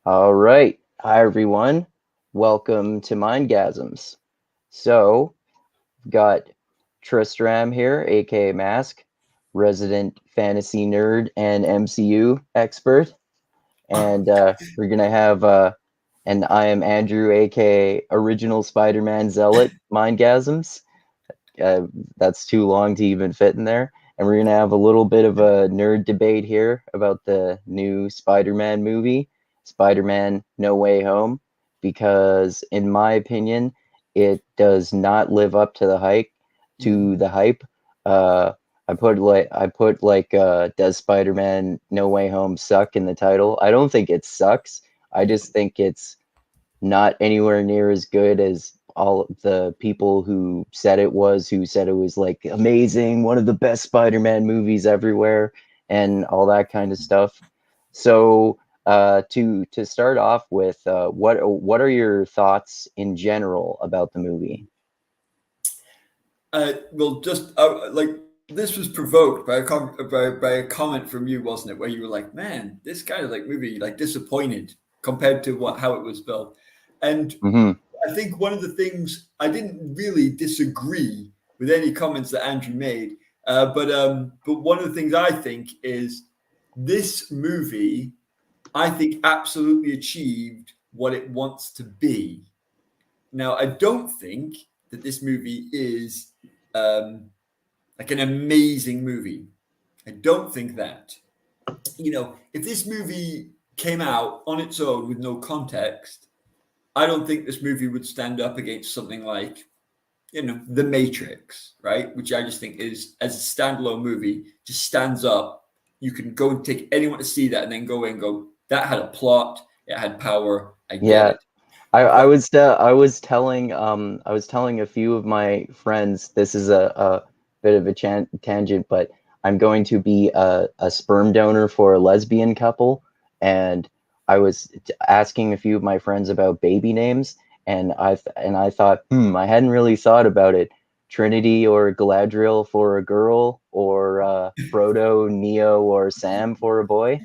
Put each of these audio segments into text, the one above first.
All right. Hi, everyone. Welcome to Mindgasms. So, we've got Tristram here, aka Mask, resident fantasy nerd and MCU expert. And we're going to have, and I am Andrew, aka original Spider Man zealot, Mindgasms. Uh, that's too long to even fit in there. And we're going to have a little bit of a nerd debate here about the new Spider Man movie, Spider Man No Way Home, because in my opinion, it does not live up to the hype. To the hype, uh, I put does Spider Man No Way Home suck in the title? I don't think it sucks. I just think it's not anywhere near as good as all the people who said it was like amazing, one of the best Spider-Man movies everywhere, and all that kind of stuff. So, to start off with, what are your thoughts in general about the movie? Well, just like this was provoked by a comment from you, wasn't it? Where you were like, "Man, this kind of like movie like disappointed compared to how it was built." And Hmm. I think one of the things I didn't really disagree with any comments that Andrew made, but one of the things I think is this movie, I think, absolutely achieved what it wants to be. Now, I don't think that this movie is um, like an amazing movie. I don't think that. If this movie came out on its own with no context, I don't think this movie would stand up against something like, The Matrix, right? Which I just think is, as a standalone movie, just stands up. You can go and take anyone to see that and then go and go, that had a plot, it had power, I get Yeah, it. But I was telling a few of my friends, this is a bit of a tangent, but I'm going to be a sperm donor for a lesbian couple, and I was asking a few of my friends about baby names, and I thought, I hadn't really thought about it. Trinity or Galadriel for a girl, or Frodo, Neo, or Sam for a boy.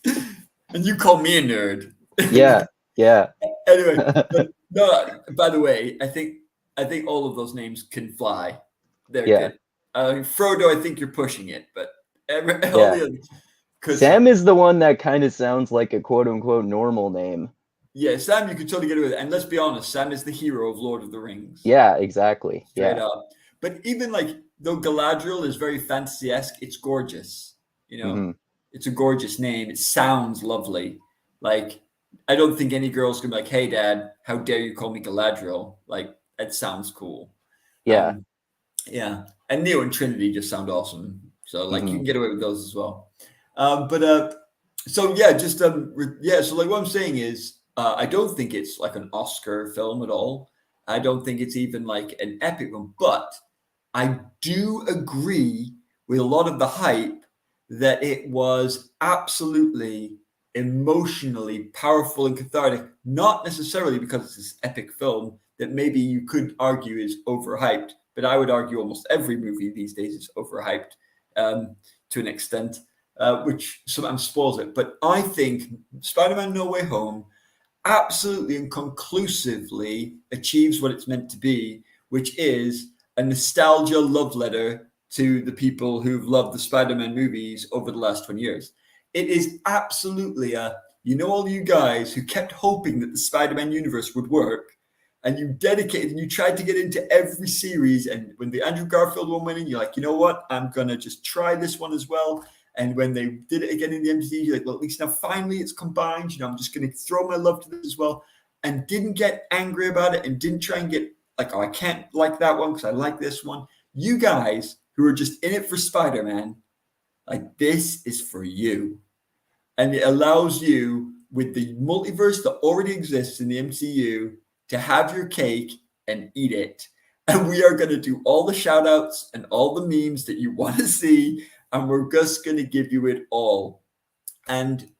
and you call me a nerd. Yeah, yeah, Anyway, but no. By the way, I think all of those names can fly. They're yeah, good. Frodo, I think you're pushing it, but all yeah. the other because Sam is the one that kind of sounds like a quote unquote normal name. yeah, Sam, you could totally get away with it. And let's be honest, Sam is the hero of Lord of the Rings, Yeah, exactly. straight Yeah. up. But even like though Galadriel is very fantasy-esque, it's gorgeous. You know, Hmm. it's a gorgeous name. It sounds lovely. Like I don't think any girl's gonna be like, "Hey, Dad, how dare you call me Galadriel?" Like that sounds cool. Yeah. Um, yeah, and Neo and Trinity just sound awesome. So like you Hmm. can get away with those as well. But so yeah, yeah. So like what I'm saying is, I don't think it's like an Oscar film at all. I don't think it's even like an epic one, but I do agree with a lot of the hype that it was absolutely emotionally powerful and cathartic, not necessarily because it's this epic film that maybe you could argue is overhyped, but I would argue almost every movie these days is overhyped to an extent, which sometimes spoils it. But I think Spider Man No Way Home absolutely and conclusively achieves what it's meant to be, which is a nostalgia love letter to the people who've loved the Spider-Man movies over the last 20 years. It is absolutely all you guys who kept hoping that the Spider-Man universe would work, and you dedicated and you tried to get into every series. And when the Andrew Garfield one went in, you're like, you know what? I'm going to just try this one as well. And when they did it again in the MCU, you're like, well, at least now finally it's combined. I'm just going to throw my love to this as well. And didn't get angry about it and didn't try and get like, oh, I can't like that one because I like this one. You guys who are just in it for Spider Man, like, this is for you. And it allows you, with the multiverse that already exists in the MCU, to have your cake and eat it. And we are going to do all the shout outs and all the memes that you want to see. And we're just going to give you it all. And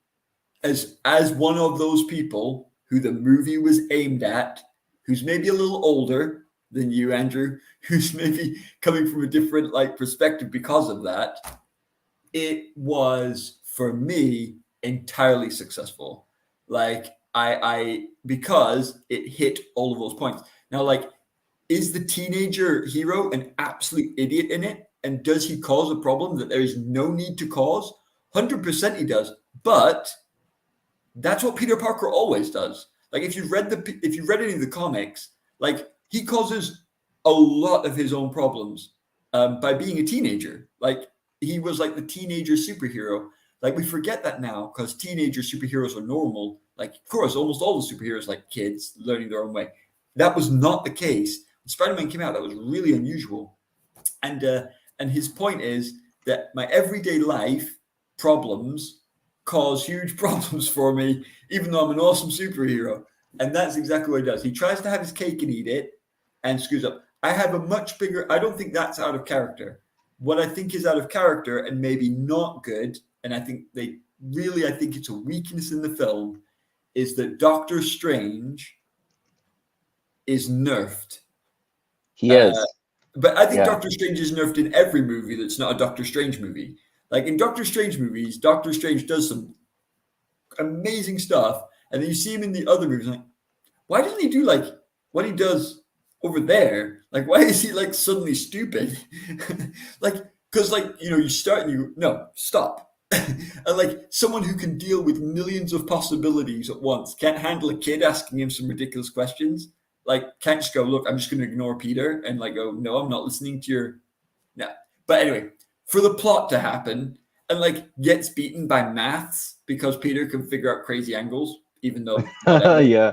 as one of those people who the movie was aimed at, who's maybe a little older than you, Andrew, who's maybe coming from a different like perspective because of that, it was for me entirely successful. Like I because it hit all of those points. Now, like, is the teenager hero an absolute idiot in it? And does he cause a problem that there is no need to cause? 100% he does. But that's what Peter Parker always does. Like if you read any of the comics, like he causes a lot of his own problems by being a teenager. Like he was like the teenager superhero. Like we forget that now because teenager superheroes are normal. Like of course, almost all the superheroes like kids learning their own way. That was not the case. When Spider-Man came out, that was really unusual. And his point is that my everyday life problems cause huge problems for me, even though I'm an awesome superhero. And that's exactly what he does. He tries to have his cake and eat it and screws up. I don't think that's out of character. What I think is out of character and maybe not good, and I think it's a weakness in the film, is that Doctor Strange is nerfed. He is. But I think Yeah. Doctor Strange is nerfed in every movie that's not a Doctor Strange movie. Like in Doctor Strange movies, Doctor Strange does some amazing stuff, and then you see him in the other movies. Like, why doesn't he do like what he does over there? Like, why is he like suddenly stupid? Like, because like you start and no, stop. And like someone who can deal with millions of possibilities at once can't handle a kid asking him some ridiculous questions. Like, can't just go, look, I'm just going to ignore Peter and like go, no, I'm not listening to your. No. But anyway, for the plot to happen and like gets beaten by maths because Peter can figure out crazy angles, even though whatever, Yeah.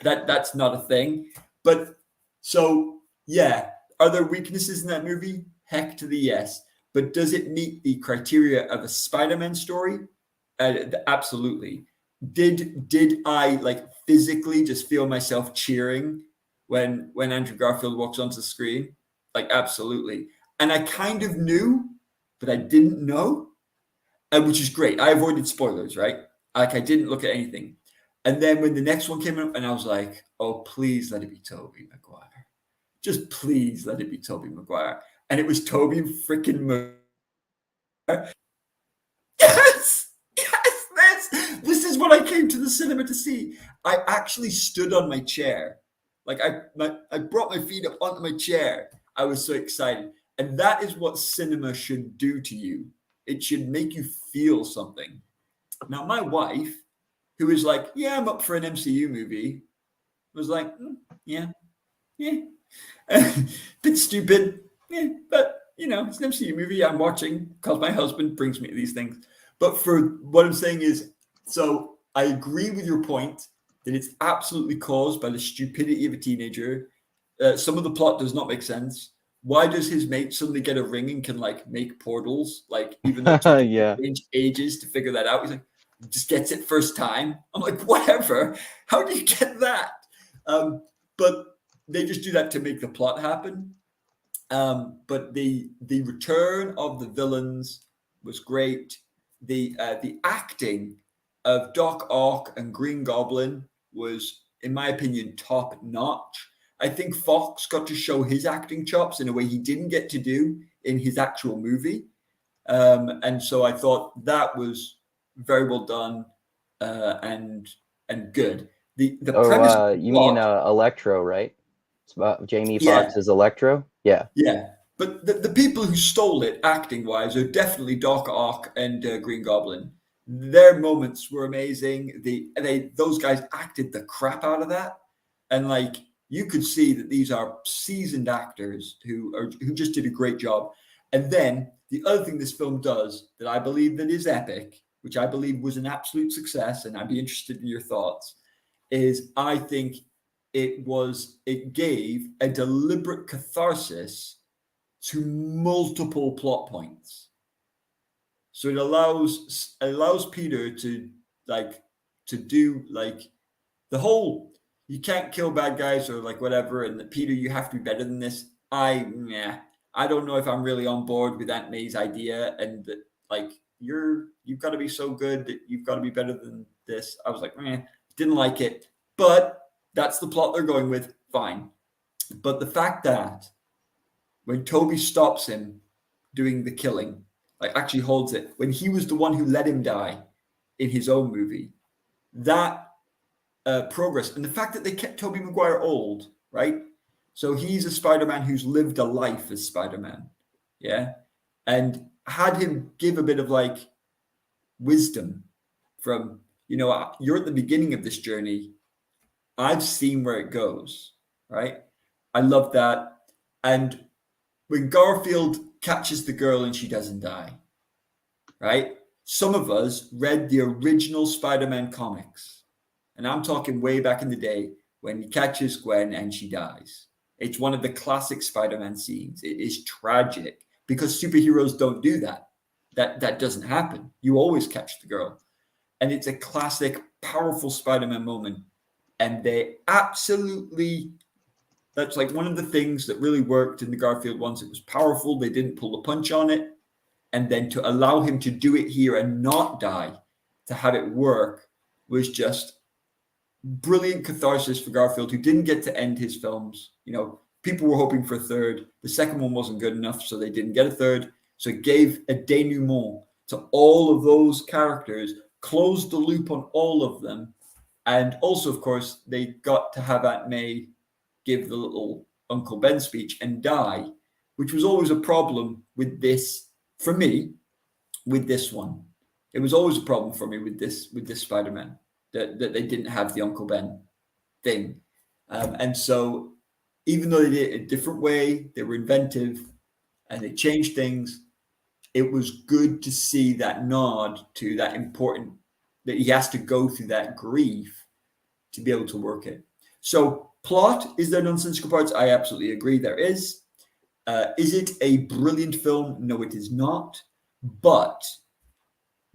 that's not a thing. But so yeah, are there weaknesses in that movie? Heck to the yes. But does it meet the criteria of a Spider-Man story? Absolutely. Did I like physically just feel myself cheering when Andrew Garfield walks onto the screen? Like absolutely. And I kind of knew, but I didn't know, which is great. I avoided spoilers, right? Like I didn't look at anything. And then when the next one came up, and I was like, "Oh, please let it be Tobey Maguire. Just please let it be Tobey Maguire." And it was Tobey freaking Maguire. Yes, yes, this is what I came to the cinema to see. I actually stood on my chair, like I brought my feet up onto my chair. I was so excited, and that is what cinema should do to you. It should make you feel something. Now, my wife, who is like, "Yeah, I'm up for an MCU movie," was like, "Yeah, yeah, bit stupid, yeah, but it's an MCU movie I'm watching because my husband brings me to these things." But for what I'm saying is, so I agree with your point that it's absolutely caused by the stupidity of a teenager. Some of the plot does not make sense. Why does his mate suddenly get a ring and can like make portals? Like even though it took Yeah. ages to figure that out, he's like just gets it first time. I'm like, whatever. How do you get that? But they just do that to make the plot happen. But the return of the villains was great. The acting of Doc Ock and Green Goblin was, in my opinion, top notch. I think Fox got to show his acting chops in a way he didn't get to do in his actual movie, and so I thought that was very well done and good. The premise of the You mean plot, Electro, right? It's about Jamie yeah, Foxx's Electro. Yeah. yeah. But the people who stole it acting wise are definitely Doc Ock and Green Goblin. Their moments were amazing. Those guys acted the crap out of that, and like you could see that these are seasoned actors who just did a great job. And then the other thing this film does that I believe that is epic, which I believe was an absolute success, and I'd be interested in your thoughts, is I think it gave a deliberate catharsis to multiple plot points. So it allows Peter to do like the whole you can't kill bad guys or like whatever, and Peter, you have to be better than this. I don't know if I'm really on board with Aunt May's idea, and that like you've got to be so good that you've got to be better than this. I was like, didn't like it, but that's the plot they're going with. Fine, but the fact that when Toby stops him doing the killing, like actually holds it, when he was the one who let him die in his own movie, that progress, and the fact that they kept Tobey Maguire old, right? So he's a Spider-Man who's lived a life as Spider-Man, yeah, and had him give a bit of like wisdom from, you're at the beginning of this journey. I've seen where it goes, right? I love that. And when Garfield catches the girl and she doesn't die, right? Some of us read the original Spider-Man comics. And I'm talking way back in the day when he catches Gwen and she dies. It's one of the classic Spider-Man scenes. It is tragic because superheroes don't do that. That doesn't happen. You always catch the girl. And it's a classic, powerful Spider-Man moment. And they absolutely, that's like one of the things that really worked in the Garfield ones. It was powerful. They didn't pull a punch on it. And then to allow him to do it here and not die, to have it work, was just brilliant catharsis for Garfield, who didn't get to end his films. People were hoping for a third. The second one wasn't good enough, so they didn't get a third. So it gave a denouement to all of those characters, closed the loop on all of them. And also, of course, they got to have Aunt May give the little Uncle Ben speech and die, which was always a problem with this, for me, with this one. It was always a problem for me with this Spider-Man, that they didn't have the Uncle Ben thing. And so even though they did it a different way, they were inventive and they changed things, it was good to see that nod to that important, that he has to go through that grief to be able to work it. So plot, is there nonsensical parts? I absolutely agree there is. Is it a brilliant film? No, it is not. But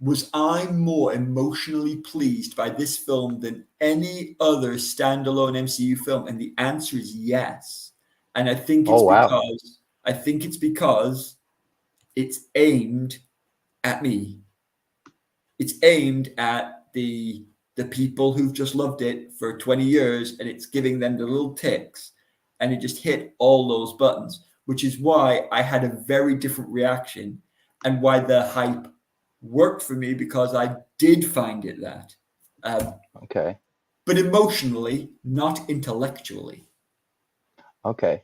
was I more emotionally pleased by this film than any other standalone MCU film? And the answer is yes. And I think it's because it's aimed at me. It's aimed at the people who've just loved it for 20 years, and it's giving them the little ticks, and it just hit all those buttons, which is why I had a very different reaction and why the hype worked for me, because I did find it that. Okay. But emotionally, not intellectually. Okay.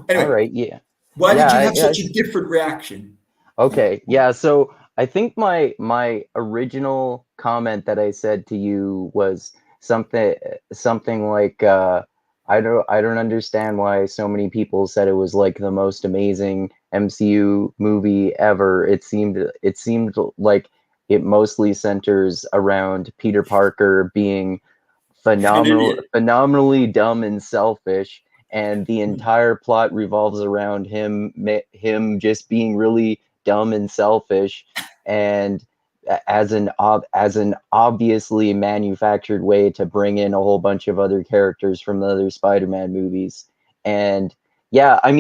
Anyway, All right. Yeah. why did you have Yeah. such a different reaction? Okay. Yeah. So I think my original comment that I said to you was something like I don't understand why so many people said it was like the most amazing MCU movie ever. It seemed like it mostly centers around Peter Parker being An idiot. phenomenally dumb and selfish, and the entire plot revolves around him just being really dumb and selfish, and as an obviously manufactured way to bring in a whole bunch of other characters from the other Spider-Man movies. And yeah, I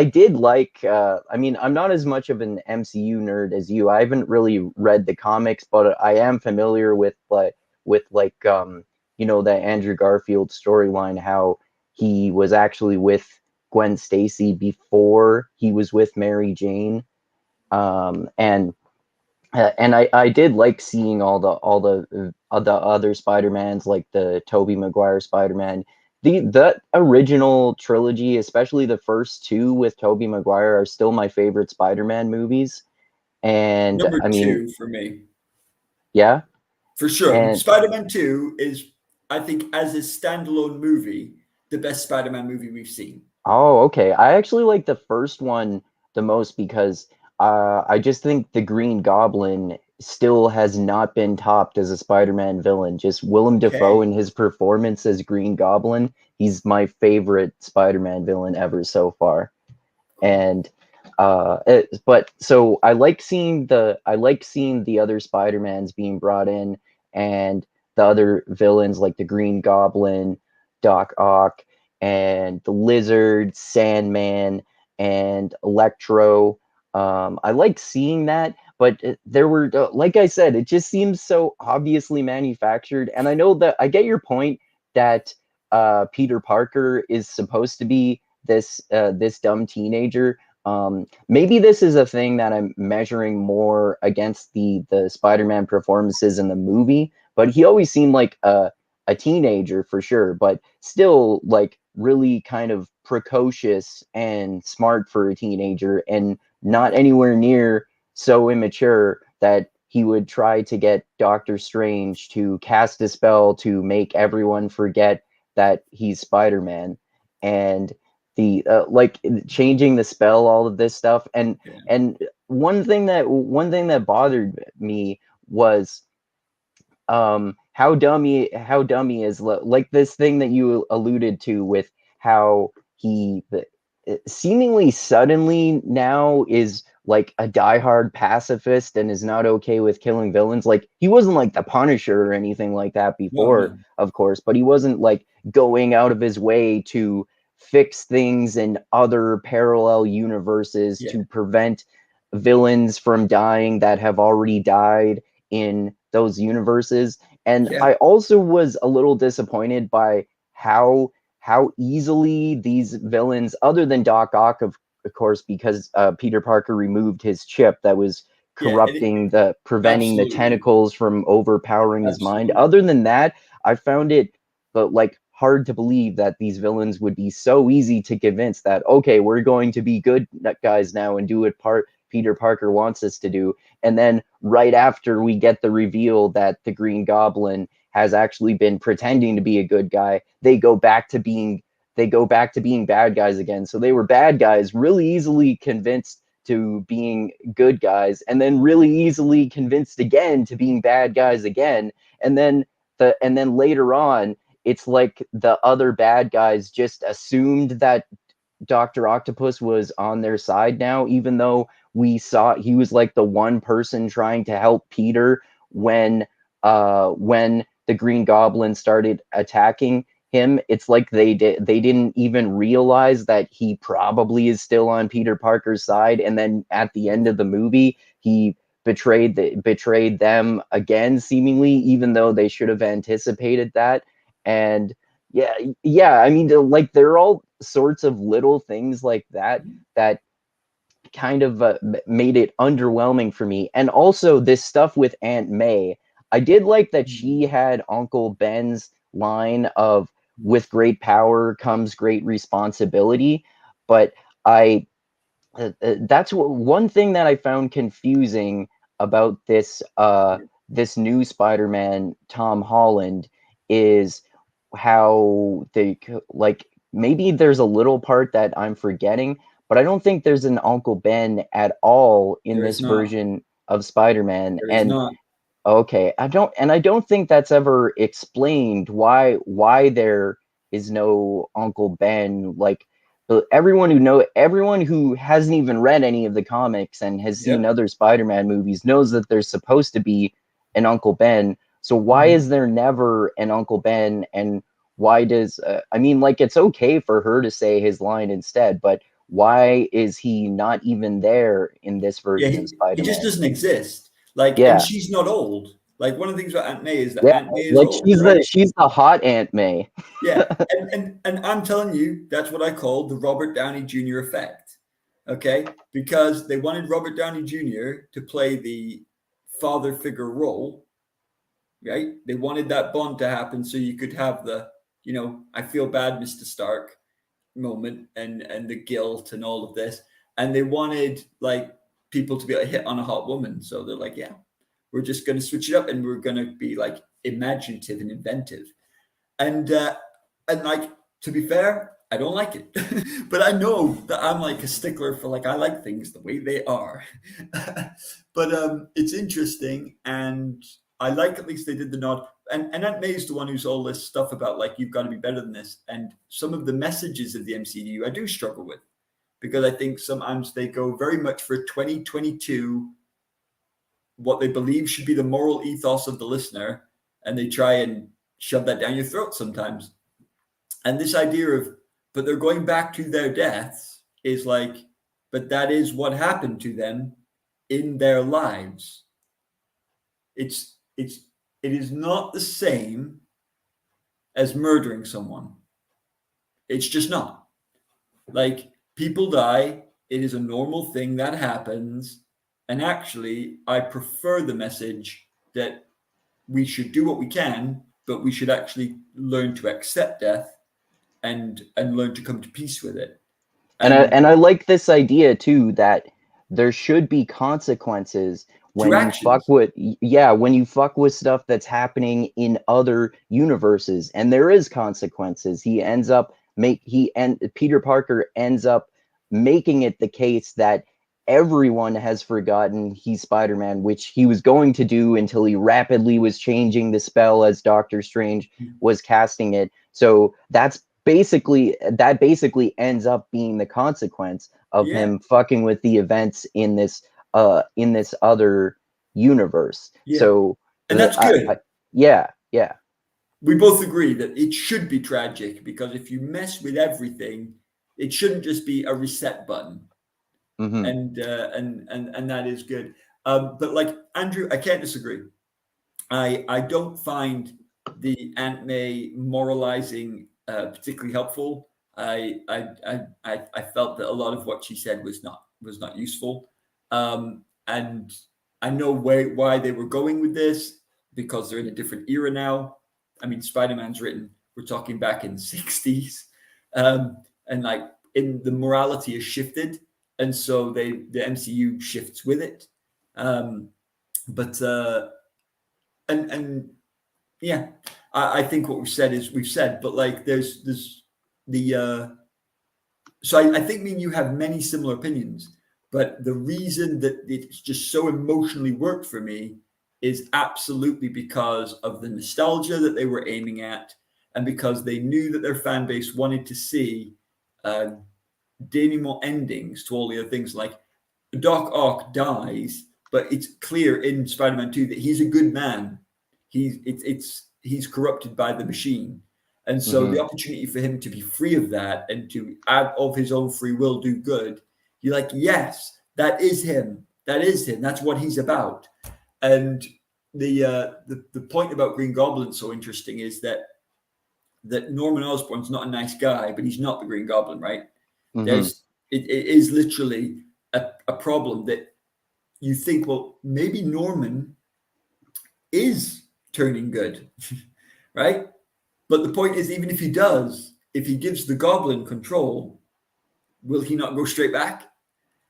did like. I'm not as much of an MCU nerd as you. I haven't really read the comics, but I am familiar with the Andrew Garfield storyline, how he was actually with Gwen Stacy before he was with Mary Jane. And I did like seeing all the other Spider-Mans, like the Tobey Maguire Spider-Man. The original trilogy, especially the first two with Tobey Maguire, are still my favorite Spider-Man movies. And Number I mean, two for me. yeah. For sure. And Spider-Man 2 is, I think, as a standalone movie, the best Spider-Man movie we've seen. Oh, okay. I actually like the first one the most because I just think the Green Goblin still has not been topped as a Spider-Man villain. Just Willem Dafoe Okay. and his performance as Green Goblin, he's my favorite Spider-Man villain ever so far. And but so I like seeing the other Spider-Mans being brought in, and the other villains like the Green Goblin, Doc Ock, and the Lizard, Sandman, and Electro. I like seeing that, but there were, like I said, it just seems so obviously manufactured. And I know that I get your point that Peter Parker is supposed to be this dumb teenager. Maybe this is a thing that I'm measuring more against the Spider-Man performances in the movie, but he always seemed like a teenager for sure, but still like really kind of precocious and smart for a teenager, and not anywhere near so immature that he would try to get Doctor Strange to cast a spell to make everyone forget that he's Spider-Man. And the like changing the spell, all of this stuff. And one thing that bothered me was how dummy is like this thing that you alluded to with how he seemingly suddenly now is like a diehard pacifist and is not okay with killing villains. Like he wasn't like the Punisher or anything like that No, before, no. of course, but he wasn't like going out of his way to fix things in other parallel universes Yeah. to prevent villains from dying that have already died in those universes. And Yeah. I also was a little disappointed by how easily these villains, other than Doc Ock, of course, because Peter Parker removed his chip that was Yeah. preventing the Absolutely. tentacles from overpowering his mind. Absolutely. Other than that, I found it but like hard to believe that these villains would be so easy to convince that, okay, we're going to be good guys now and do what Peter Parker wants us to do. And then right after we get the reveal that the Green Goblin has actually been pretending to be a good guy, they go back to being bad guys again. So they were bad guys, really easily convinced to being good guys, and then really easily convinced again to being bad guys again. And then later on, it's like the other bad guys just assumed that Dr. Octopus was on their side now, even though we saw he was like the one person trying to help Peter when the Green Goblin started attacking him. It's like they didn't even realize that he probably is still on Peter Parker's side, and then at the end of the movie he betrayed them again, seemingly, even though they should have anticipated that. And yeah, yeah, I mean, like there are all sorts of little things like that that kind of made it underwhelming for me. And also this stuff with Aunt May, I did like that she had Uncle Ben's line of "with great power comes great responsibility," but I that's one thing that I found confusing about this new Spider-Man, Tom Holland, is how like maybe there's a little part that I'm forgetting, but I don't think there's an Uncle Ben at all in There this is not. version of Spider-Man. There is And not. okay, I don't think that's ever explained why there is no Uncle Ben. Like everyone who hasn't even read any of the comics and has seen Yep. other Spider-Man movies knows that there's supposed to be an Uncle Ben. So why Mhm. is there never an Uncle Ben? And why does I mean, like it's okay for her to say his line instead, but why is he not even there in this Yeah, version of he just Spider-Man? doesn't exist. Like, and Yeah. she's not old. Like one of the things about Aunt May is that Yeah, Aunt May is like old, right? she's the hot Aunt May. Yeah, and I'm telling you, that's what I call the Robert Downey Jr. effect. Okay, because they wanted Robert Downey Jr. to play the father figure role, right? They wanted that bond to happen so you could have the, I feel bad, Mr. Stark moment and the guilt and all of this. And they wanted like people to be able to hit on a hot woman. So they're like, yeah, we're just going to switch it up and we're going to be like imaginative and inventive. And like, to be fair, I don't like it, but I know that I'm like a stickler for like I like things the way they are. But it's interesting, and I like at least they did the nod. And Aunt May is the one who's all this stuff about like you've got to be better than this, and some of the messages of the MCU I do struggle with because I think sometimes they go very much for 2022 what they believe should be the moral ethos of the listener, and they try and shove that down your throat sometimes. And this idea of, but they're going back to their deaths is like, but that is what happened to them in their lives. It's it is not the same as murdering someone. It's just not. Like people die, it is a normal thing that happens. And actually, I prefer the message that we should do what we can, but we should actually learn to accept death and learn to come to peace with it. And I like this idea too, that there should be consequences to when you fuck actions. with when you fuck with stuff that's happening in other universes, and there is consequences. Peter Parker ends up making it the case that everyone has forgotten he's Spider-Man, which he was going to do until he rapidly was changing the spell as Doctor Strange was casting it. So that basically ends up being the consequence of Yeah, him fucking with the events in this other universe. yeah, So and that's good. yeah. We both agree that it should be tragic, because if you mess with everything, it shouldn't just be a reset button. Mm-hmm. And that is good. But like Andrew, I can't disagree. I don't find the Aunt May moralizing particularly helpful. I felt that a lot of what she said was not useful, and I know why they were going with this, because they're in a different era now. I mean, Spider-Man's written, we're talking back in the 60s, and like in the morality has shifted, and so the MCU shifts with it. But and yeah, I think what we've said, but like there's the so I think me and you have many similar opinions, but the reason that it's just so emotionally worked for me is absolutely because of the nostalgia that they were aiming at, and because they knew that their fan base wanted to see uh, denouement endings to all the other things. Like Doc Ock dies, but it's clear in Spider-Man 2 that he's a good man. He's corrupted by the machine. And so Mm-hmm. the opportunity for him to be free of that and to, out of his own free will, do good, you're like, yes, that is him. That is him. That's what he's about. And the point about Green Goblin so interesting is that Norman Osborn's not a nice guy, but he's not the Green Goblin, right? Mm-hmm. It is literally a problem that you think, well, maybe Norman is turning good, right? But the point is, even if he does, if he gives the Goblin control, will he not go straight back?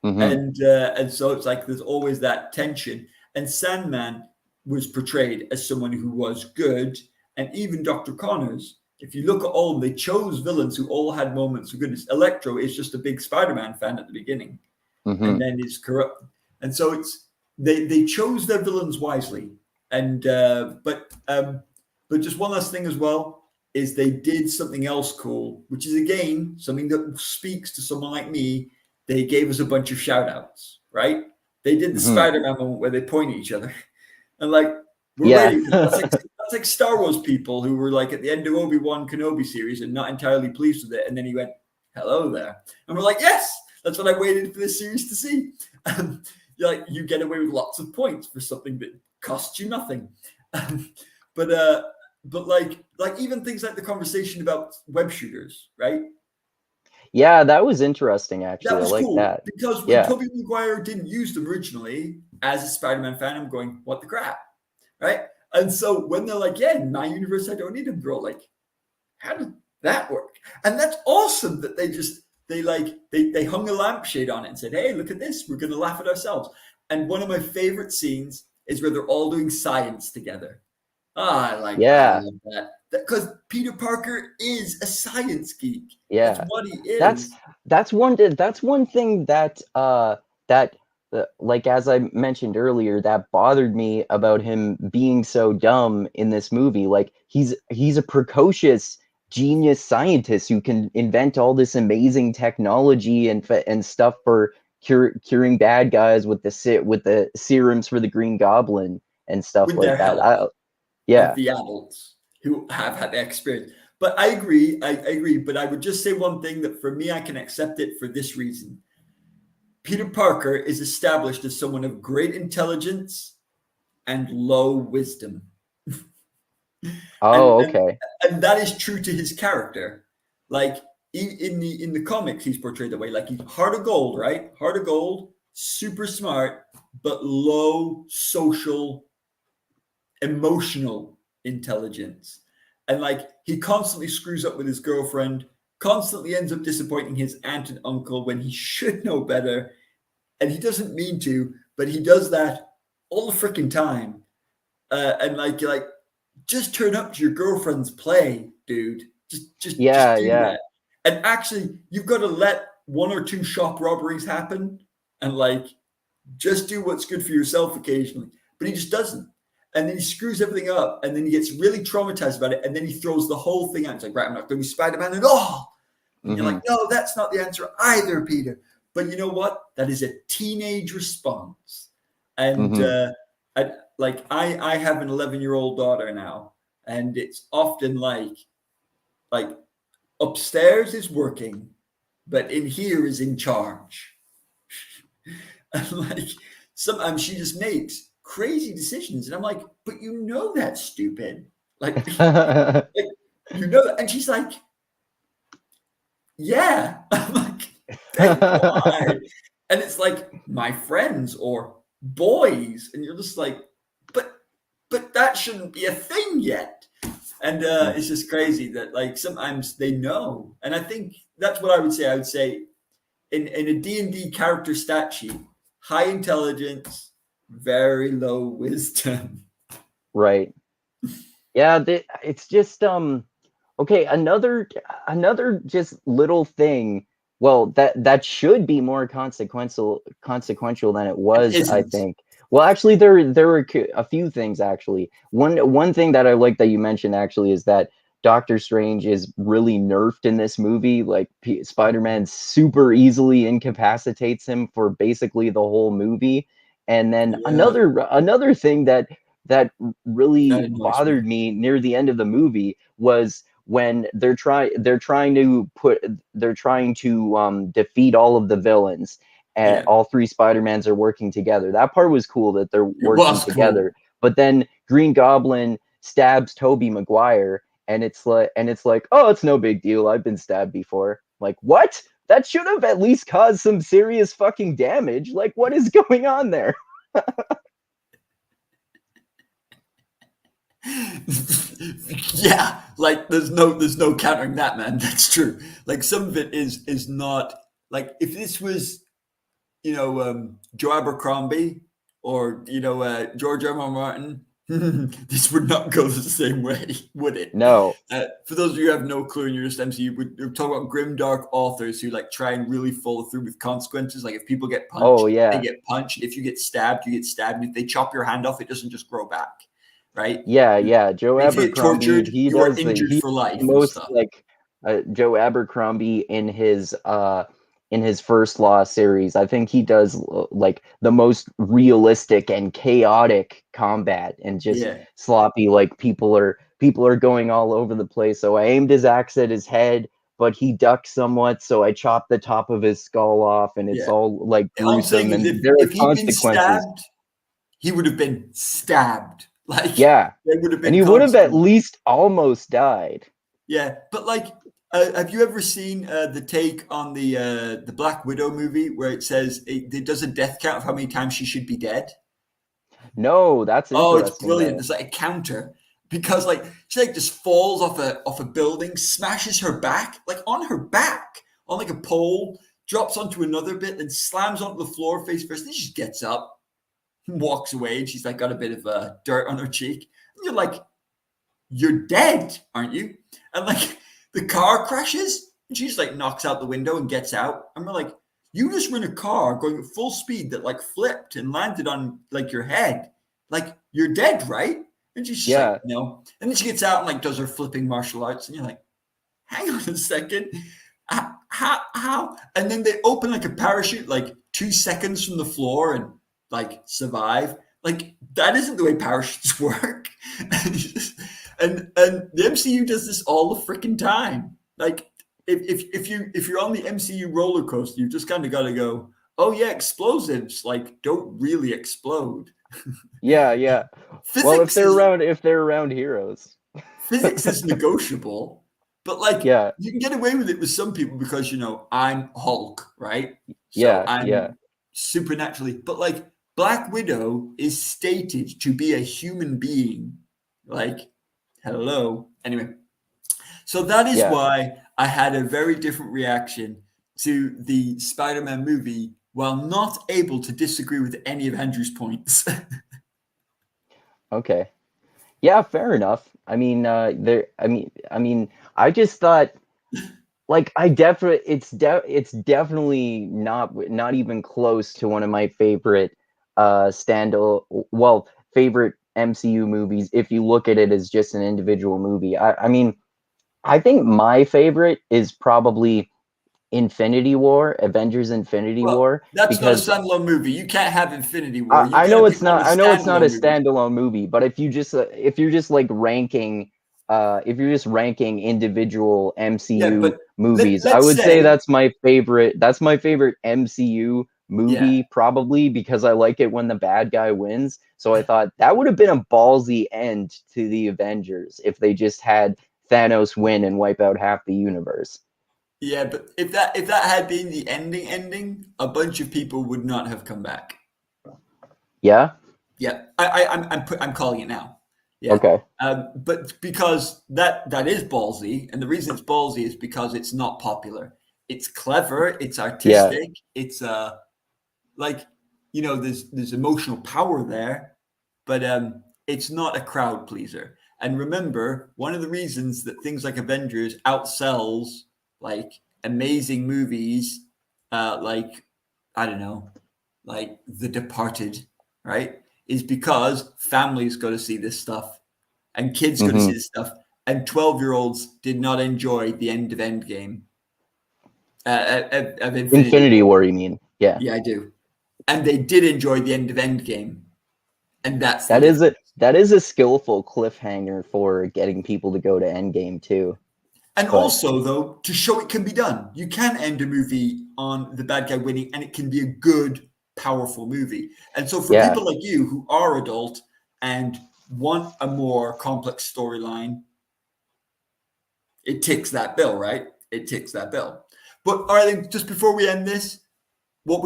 Mm-hmm. And so it's like there's always that tension. And Sandman was portrayed as someone who was good, and even Dr. Connors. If you look at all, they chose villains who all had moments of goodness. Electro is just a big Spider-Man fan at the beginning, Mm-hmm. and then is corrupt. And so it's they chose their villains wisely. And but just one last thing as well is they did something else cool, which is again something that speaks to someone like me. They gave us a bunch of shout outs, right? They did the Mm-hmm. Spider-Man moment where they point at each other and like we're Yeah. ready. That's like Star Wars people who were like at the end of Obi-Wan Kenobi series and not entirely pleased with it, and then he went, "Hello there," and we're like, "Yes, that's what I waited for this series to see." You're like, you get away with lots of points for something that costs you nothing. But like even things like the conversation about web shooters, right? Yeah, that was interesting That actually. I was like cool that. because when Yeah. Tobey Maguire didn't use them originally, as a Spider-Man fan, I'm going, what the crap, right? And so when they're like, yeah, in my universe, I don't need them, bro. Like, how did that work? And that's awesome that they hung a lampshade on it and said, hey, look at this. We're going to laugh at ourselves. And one of my favorite scenes is where they're all doing science together. I Yeah. love that. Because Peter Parker is a science geek. That's Yeah. what he That's is. that's one thing that like as I mentioned earlier, that bothered me about him being so dumb in this movie. Like he's a precocious genius scientist who can invent all this amazing technology and stuff for curing bad guys with the serums for the Green Goblin and stuff With like their that. help of Yeah. the adults who have had the experience. But I agree. I agree. But I would just say one thing that for me, I can accept it for this reason. Peter Parker is established as someone of great intelligence and low wisdom. and, Oh, and okay. and that is true to his character. Like in the comics, he's portrayed that way. Like he's heart of gold, right? Heart of gold, super smart, but low social emotional intelligence. And like he constantly screws up with his girlfriend, constantly ends up disappointing his aunt and uncle when he should know better. And he doesn't mean to, but he does that all the freaking time. And like you're like, just turn up to your girlfriend's play, dude. Just Yeah, do yeah. that. And actually, you've got to let one or two shop robberies happen, and like just do what's good for yourself occasionally. But he just doesn't. And then he screws everything up, and then he gets really traumatized about it, and then he throws the whole thing out. It's like, right, I'm not going to be Spider-Man at all. And you're Hmm. like, no, that's not the answer either, Peter. But you know what? That is a teenage response. And Hmm. I have an 11-year-old daughter now, and it's often like upstairs is working, but in here is in charge. And like sometimes she just makes crazy decisions, and I'm like, but you know that's stupid. Like, like you know that, and she's like, yeah. I'm like, then why? And it's like my friends or boys, and you're just like, but that shouldn't be a thing yet. And it's just crazy that like sometimes they know. And I think that's what I would say. I would say in a D&D character stat sheet, high intelligence, very low wisdom. Right. Yeah, it's just okay, another just little thing. Well, that should be more consequential than it It was, I isn't. think. Well, actually, there were a few things actually. One thing that I like that you mentioned actually is that Doctor Strange is really nerfed in this movie. Like Spider-Man super easily incapacitates him for basically the whole movie. And then Yeah, another thing that that really annoys bothered me. me near the end of the movie was when they're trying to defeat all of the villains, and Yeah, all three Spider-Mans are working together. That part was cool that they're it working was together. cool. But then Green Goblin stabs Tobey Maguire, and it's like, oh, it's no big deal. I've been stabbed before. Like, what? That should have at least caused some serious fucking damage. Like, what is going on there? Yeah, like there's no countering that, man. That's true. Like some of it is not like if this was Joe Abercrombie or George R. Martin, this would not go the same way, would it? No. For those of you who have no clue in your MCU, we're talking about grim dark authors who like try and really follow through with consequences. Like if people get Oh punched, they yeah. get punched. If you get stabbed, you get stabbed. And if they chop your hand off, it doesn't just grow back, right? Yeah, yeah. Joe If you get Abercrombie, tortured, you are injured he for life the and most stuff. like Joe Abercrombie in his first Law series. I think he does like the most realistic and chaotic combat and just Yeah, sloppy. Like people are going all over the place. So I aimed his axe at his head, but he ducked somewhat. So I chopped the top of his skull off, and it's yeah. all like All I'm saying gruesome. is And there are if he'd been consequences. stabbed, he would have been stabbed. Like Yeah, there would have and been he would have at consequences. least almost died. Yeah, but like, have you ever seen the take on the Black Widow movie where it does a death count of how many times she should be dead? No, that's Oh, it's interesting brilliant. though. There's like a counter because like she like just falls off a building, smashes her back, like on her back, on like a pole, drops onto another bit, then slams onto the floor face first. Then she just gets up, walks away, and she's like got a bit of dirt on her cheek. And you're like, you're dead, aren't you? And like the car crashes, and she just like knocks out the window and gets out. And we're like, you just run a car going at full speed that like flipped and landed on like your head. Like you're dead, right? And she's just like, Yeah, no. And then she gets out and like does her flipping martial arts, and you're like, hang on a second. How? And then they open like a parachute like 2 seconds from the floor and like survive. Like that isn't the way parachutes work. And the MCU does this all the freaking time. Like if you're on the MCU roller coaster, you just kind of got to go. Oh yeah, explosives like don't really explode. yeah, yeah. Well, Physics is if they're around heroes. physics is negotiable, but like Yeah, you can get away with it with some people because I'm Hulk, right? So yeah, yeah. I'm supernaturally, but like Black Widow is stated to be a human being. Like, hello. Anyway, so that is Yeah. why I had a very different reaction to the Spider-Man movie, while not able to disagree with any of Andrew's points. Okay. Yeah, fair enough. I mean, I just thought, like, it's definitely not even close to one of my favorite favorite MCU movies if you look at it as just an individual movie. I mean, I think my favorite is probably Avengers Infinity Well, War, that's not a because standalone movie. You can't have Infinity War. You I got to know pick it's one of not. the I know it's not a standalone movies. standalone movie, but if you're just like ranking, if you're just ranking individual Yeah, MCU but movies, I let's would say say, that's my favorite. That's my favorite MCU yeah, movie, probably because I like it when the bad guy wins. So I thought that would have been a ballsy end to the Avengers if they just had Thanos win and wipe out half the universe. yeah, but if that had been the ending, a bunch of people would not have come back. Yeah. Yeah, I'm calling it now. Yeah, Okay. but because that is ballsy, and the reason it's ballsy is because it's not popular. It's clever. It's Yeah. artistic. It's like, there's emotional power there, but it's not a crowd pleaser. And remember, one of the reasons that things like Avengers outsells like amazing movies, like, I don't know, like The Departed, right, is because families go to see this stuff and kids go to see Hmm. this stuff, and 12-year-olds did not enjoy the end of Endgame, of Infinity Infinity War. War, you mean? Yeah. Yeah, I do. And they did enjoy the end of Endgame, and that's the That is a difference. that is a skillful cliffhanger for getting people to go to Endgame too. And But also, though, to show it can be done, you can end a movie on the bad guy winning, and it can be a good, powerful movie. And so, for yeah, people like you who are adult and want a more complex storyline, it ticks that bill, right? It ticks that bill. But all right, just before we end this, what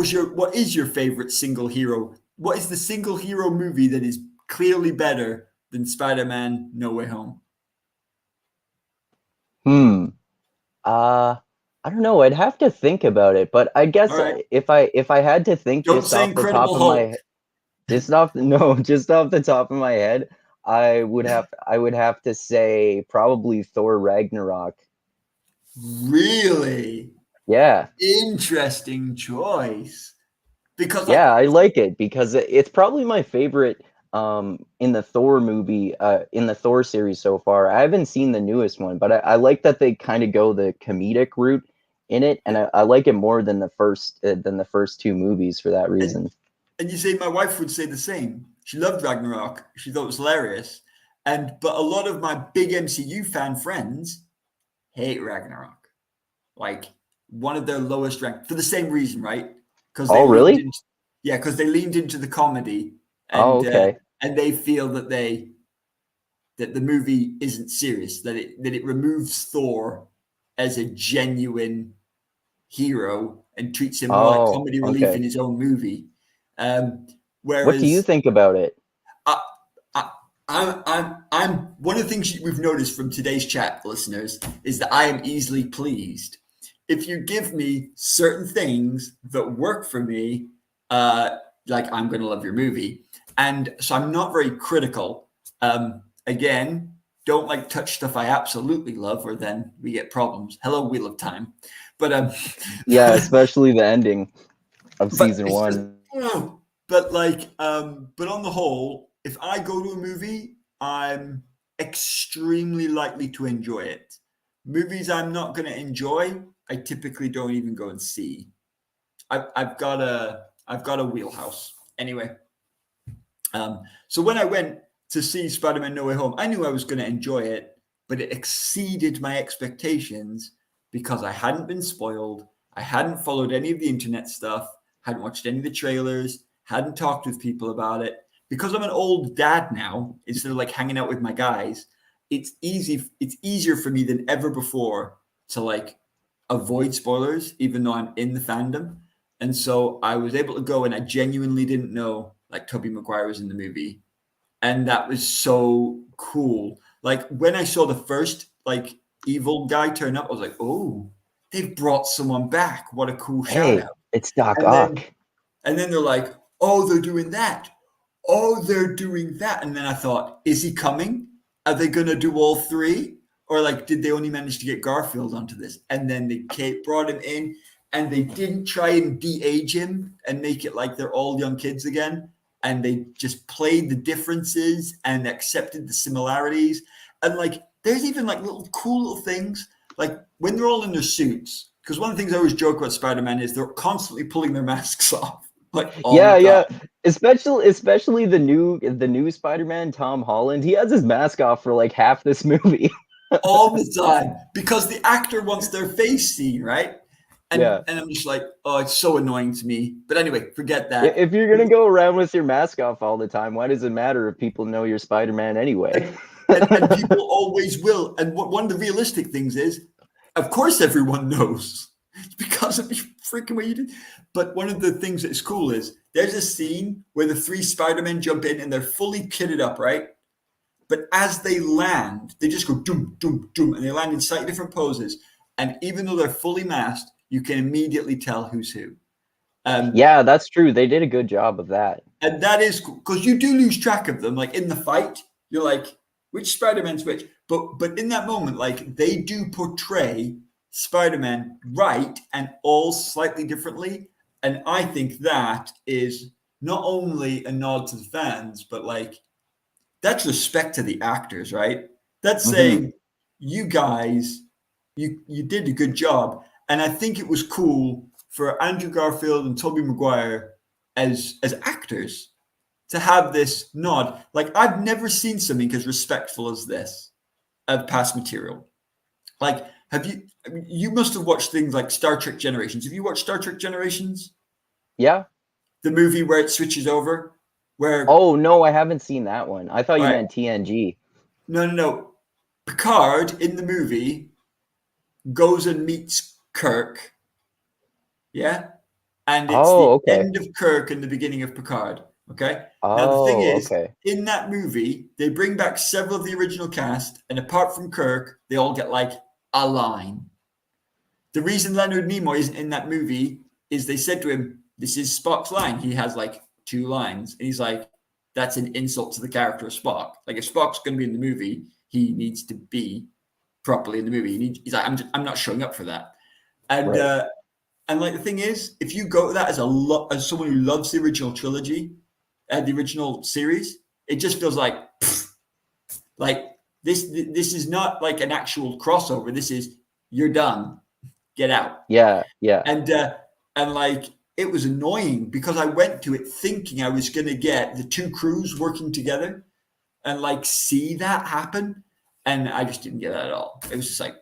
is your favorite single hero? What is the single hero movie that is clearly better than Spider-Man No Way Home? hmm. Uh I don't know. I'd have to think about it, but I All guess right. if I had to think Don't just say off the top Incredible of my Hulk. just off the, no, just off the top of my head, I would have to say probably Thor Ragnarok. Really Yeah. interesting choice. Because like, Yeah, I like it because it's probably my favorite in the Thor movie, in the Thor series so far. I haven't seen the newest one, but I like that they kind of go the comedic route in it, and I like it more than the first two movies for that and reason. and you say my wife would say the same. She loved Ragnarok. She thought it was hilarious. But a lot of my big MCU fan friends hate Ragnarok. Like, one of their lowest ranked for the same reason, right? Because they Oh, leaned really? into because they leaned into the comedy, Oh, okay. and they feel that the movie isn't serious, that it removes Thor as a genuine hero and treats him more like Oh, comedy relief in okay. his own movie. Um, What do you whereas think about it? I, I, I'm one of the things we've noticed from today's chat, listeners, is that I am easily pleased. If you give me certain things that work for me, like, I'm going to love your movie, and so I'm not very critical. Again, don't like touch stuff I absolutely love, or then we get problems. Hello, Wheel of Time, but Yeah, especially the ending of but season it's just, one. but like, but on the whole, if I go to a movie, I'm extremely likely to enjoy it. Movies I'm not going to enjoy, I typically don't even go and see. I've got a wheelhouse anyway. So when I went to see Spider-Man No Way Home, I knew I was going to enjoy it, but it exceeded my expectations because I hadn't been spoiled. I hadn't followed any of the internet stuff, hadn't watched any of the trailers, hadn't talked with people about it. Because I'm an old dad now, instead of like hanging out with my guys, it's easier for me than ever before to like avoid spoilers, even though I'm in the fandom. And so I was able to go, and I genuinely didn't know like Tobey Maguire was in the movie. And that was so cool. Like when I saw the first like evil guy turn up, I was like, oh, they've brought someone back. What a cool shout Hey, out. it's Doc And Ock. then they're like, oh, they're doing that. Oh, they're doing that. And then I thought, is he coming? Are they going to do all three? Or like, did they only manage to get Garfield onto this? And then they brought him in and they didn't try and de-age him and make it like they're all young kids again. And they just played the differences and accepted the similarities. And like, there's even like little cool little things. Like when they're all in their suits, because one of the things I always joke about Spider-Man is they're constantly pulling their masks off. Like all Yeah, the yeah. time. Especially the new Spider-Man, Tom Holland. He has his mask off for like half this movie. All the time because the actor wants their face seen, right? Yeah. And I'm just like, oh, it's so annoying to me. But anyway, forget that. If you're gonna go around with your mask off all the time, why does it matter if people know you're Spider-Man anyway? And people always will. And one of the realistic things is, of course, everyone knows. It's because of the freaking way you did. But one of the things that's cool is there's a scene where the three Spider-Men jump in and they're fully kitted up, right? But as they land, they just go doom, doom, doom, and they land in slightly different poses. And even though they're fully masked, you can immediately tell who's who. Yeah, that's true. They did a good job of that. And that is cool because you do lose track of them. Like in the fight, you're like, which Spider-Man's which? But in that moment, like they do portray Spider-Man right and all slightly differently. And I think that is not only a nod to the fans, but like that's respect to the actors, right? That's saying you guys, you did a good job. And I think it was cool for Andrew Garfield and Tobey Maguire as actors to have this nod. Like I've never seen something as respectful as this of past material. Like, have you? I mean, you must have watched things like Star Trek Generations. Have you watched Star Trek Generations? Yeah. The movie where it switches over, where Oh no, I haven't seen that one. I thought all you right, meant TNG. no. Picard in the movie goes and meets Kirk. Yeah. And it's the Oh, okay. end of Kirk and the beginning of Picard. Okay. Now, the thing Oh, is, okay. in that movie, they bring back several of the original cast, and apart from Kirk, they all get like a line. The reason Leonard Nimoy isn't in that movie is they said to him, this is Spock's line. He has like 2 lines. And he's like, that's an insult to the character of Spock. Like, if Spock's going to be in the movie, he needs to be properly in the movie. He's like, I'm not showing up for that. And, Right. and like the thing is, if you go to that as someone who loves the original trilogy, the original series, it just feels like this is not like an actual crossover. This is you're done, get out. Yeah, yeah. And like it was annoying because I went to it thinking I was going to get the 2 crews working together and like see that happen, and I just didn't get that at all. It was just like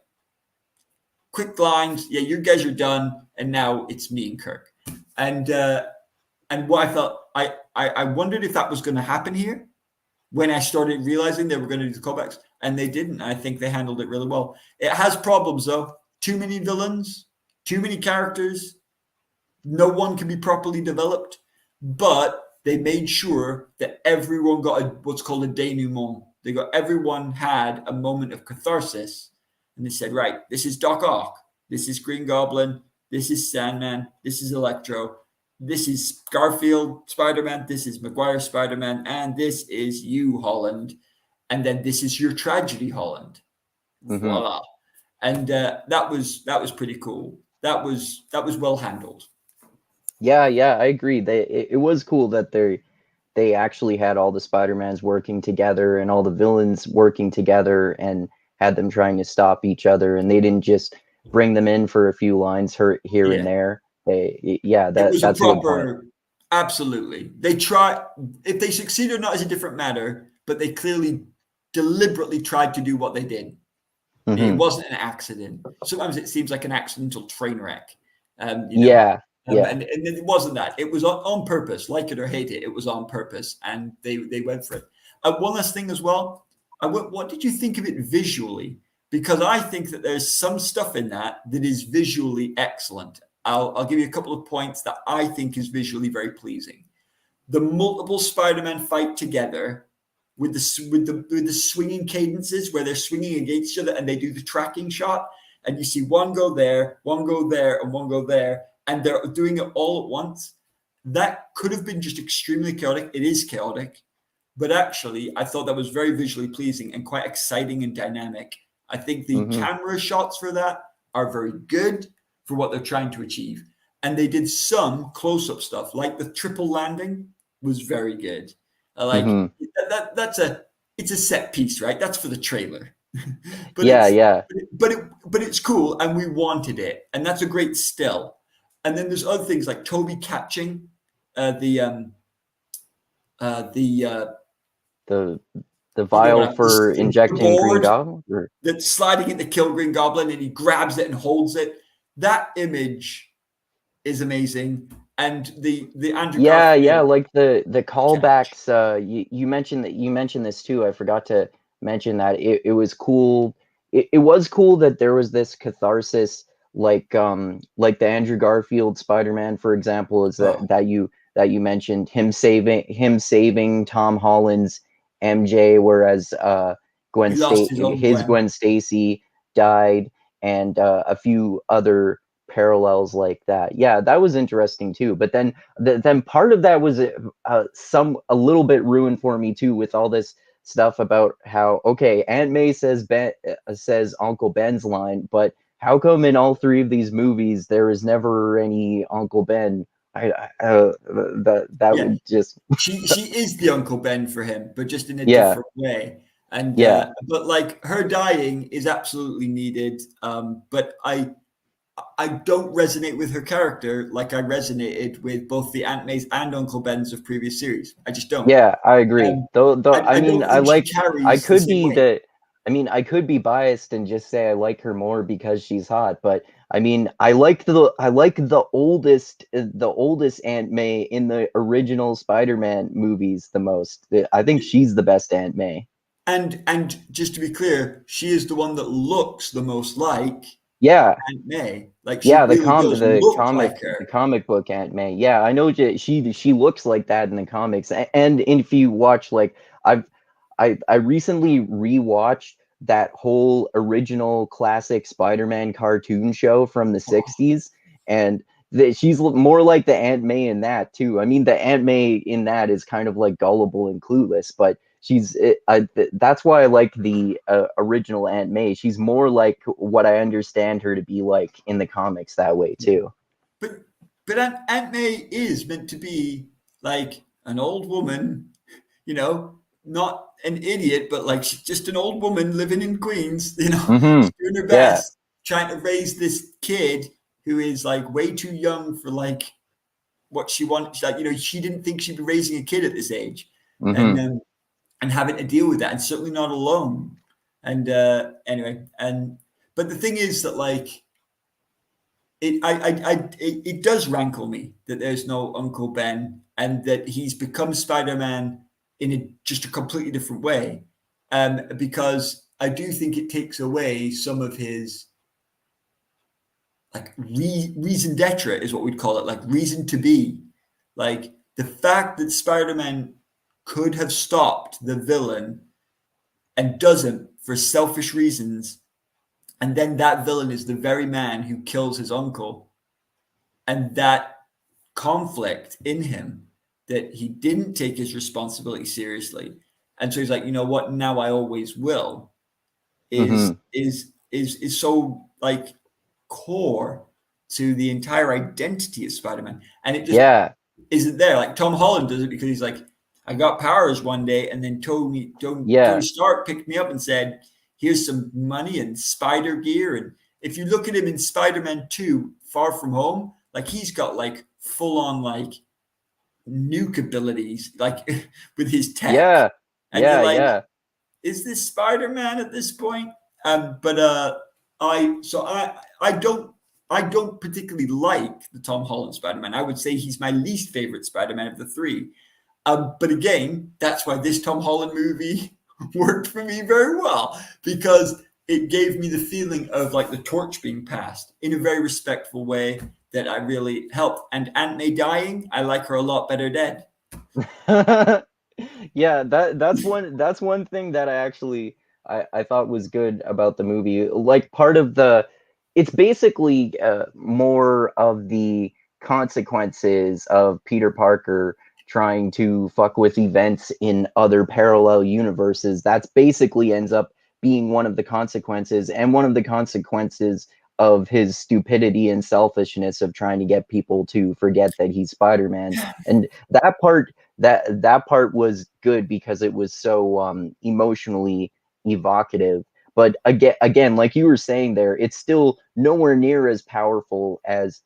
quick lines. Yeah, you guys are done, and now it's me and Kirk. And what I felt, I wondered if that was going to happen here when I started realizing they were going to do the callbacks, and they didn't. I think they handled it really well. It has problems though. Too many villains, too many characters. No one can be properly developed, but they made sure that everyone got what's called a denouement. Everyone had a moment of catharsis, and they said, right, this is Doc Ock, this is Green Goblin, this is Sandman, this is Electro, this is Garfield Spider-Man, this is Maguire Spider-Man, and this is you, Holland, and then this is your tragedy, Holland. Voila. And that was pretty cool. That was well handled. Yeah, yeah, I agree. It was cool that they actually had all the Spider-Mans working together and all the villains working together and had them trying to stop each other, and they didn't just bring them in for a few lines here and Yeah. there. It was a That's a good point. proper, absolutely. They try, if they succeed or not is a different matter, but they clearly deliberately tried to do what they did. It wasn't an accident. Sometimes it seems like an accidental train wreck. Yeah, yeah. And it wasn't that. It was on purpose, like it or hate it. It was on purpose, and they went for it. One last thing as well. What did you think of it visually? Because I think that there's some stuff in that is visually excellent. I'll give you a couple of points that I think is visually very pleasing. the multiple Spider-Man fight together with the swinging cadences where they're swinging against each other and they do the tracking shot, and you see one go there, and one go there, and they're doing it all at once. That could have been just extremely chaotic. It is chaotic, but actually, I thought that was very visually pleasing and quite exciting and dynamic. I think the camera shots for that are very good for what they're trying to achieve. And they did some close-up stuff, like the triple landing was very good. That's it's a set piece, right? That's for the trailer. but it's cool, and we wanted it, and that's a great still. And then there's other things like Toby catching the vial for injecting Green Goblin, that's sliding it to kill Green Goblin, and he grabs it and holds it. That image is amazing. And the Andrew Garfield, like the callbacks. You mentioned this too. I forgot to mention that it was cool. It was cool that there was this catharsis, like the Andrew Garfield Spider-Man, for example, is that you mentioned him saving Tom Holland's MJ, whereas Gwen Stacy died, and a few other parallels like that. Yeah, that was interesting too. But then part of that was a little bit ruined for me too, with all this stuff about how, okay, Aunt May says Uncle Ben's line, but how come in all three of these movies there is never any Uncle Ben? Would just she is the Uncle Ben for him, but just in a different way. And but like her dying is absolutely needed. But I don't resonate with her character like I resonated with both the Aunt Mays and Uncle Bens of previous series. I just don't. Yeah, I agree. I could be biased and just say I like her more because she's hot, but I mean, I like the oldest Aunt May in the original Spider-Man movies the most. I think she's the best Aunt May. And just to be clear, she is the one that looks the most like Aunt May. Like the comic book Aunt May. Yeah, I know she looks like that in the comics. And if you watch, like, I recently rewatched that whole original classic Spider-Man cartoon show from the 60s, and she's more like the Aunt May in that too. I mean, the Aunt May in that is kind of like gullible and clueless, but that's why I like the original Aunt May. She's more like what I understand her to be like in the comics that way too. But Aunt May is meant to be like an old woman, not an idiot, but like she's just an old woman living in Queens, she's doing her best, trying to raise this kid who is like way too young for like what she wants. Like, she didn't think she'd be raising a kid at this age. And having to deal with that, and certainly not alone. And anyway, but the thing is that like it does rankle me that there's no Uncle Ben and that he's become Spider-Man in just a completely different way. Because I do think it takes away some of his like reason d'etre is what we'd call it, like reason to be. Like the fact that Spider-Man could have stopped the villain and doesn't for selfish reasons, and then that villain is the very man who kills his uncle, and that conflict in him that he didn't take his responsibility seriously, and so he's like, you know what, now I always will, is so like core to the entire identity of Spider-Man, and it just isn't there. Like Tom Holland does it because he's like, I got powers one day, and then Tony Stark picked me up and said, here's some money and spider gear. And if you look at him in Spider-Man 2, Far From Home, like he's got like full on like nuke abilities, like with his tech. And you're like, is this Spider-Man at this point? But I don't particularly like the Tom Holland Spider-Man. I would say he's my least favorite Spider-Man of the three. But again, that's why this Tom Holland movie worked for me very well, because it gave me the feeling of like the torch being passed in a very respectful way that I really helped. And Aunt May dying, I like her a lot better dead. Yeah, that's one thing that I thought was good about the movie. Like part of it's basically more of the consequences of Peter Parker trying to fuck with events in other parallel universes. That's basically ends up being one of the consequences, and one of the consequences of his stupidity and selfishness of trying to get people to forget that he's Spider-Man. And that part was good because it was so emotionally evocative. But again, like you were saying there, it's still nowhere near as powerful as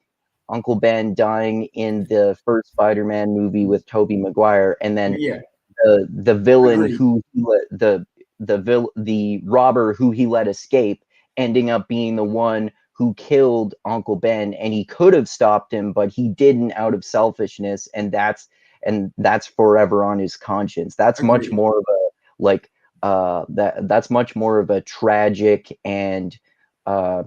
Uncle Ben dying in the first Spider-Man movie with Tobey Maguire, and then Yeah, the villain agreed. who the robber who he let escape ending up being the one who killed Uncle Ben, and he could have stopped him, but he didn't out of selfishness, and that's forever on his conscience. That's much Agreed. more of a like that's much more of a tragic and uh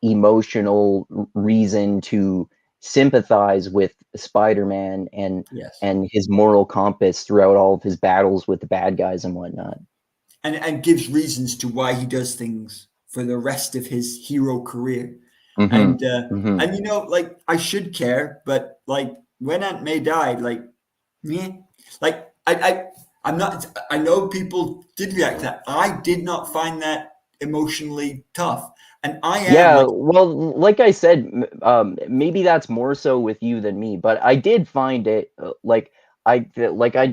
emotional reason to sympathize with Spider-Man Yes. and his moral compass throughout all of his battles with the bad guys and whatnot. And gives reasons to why he does things for the rest of his hero career. Mm-hmm. And Mm-hmm. and like I should care, but like when Aunt May died, like yeah, like I'm not. I know people did react to that. I did not find that emotionally tough, and I am Yeah, like well, like I said, maybe that's more so with you than me, but I did find it I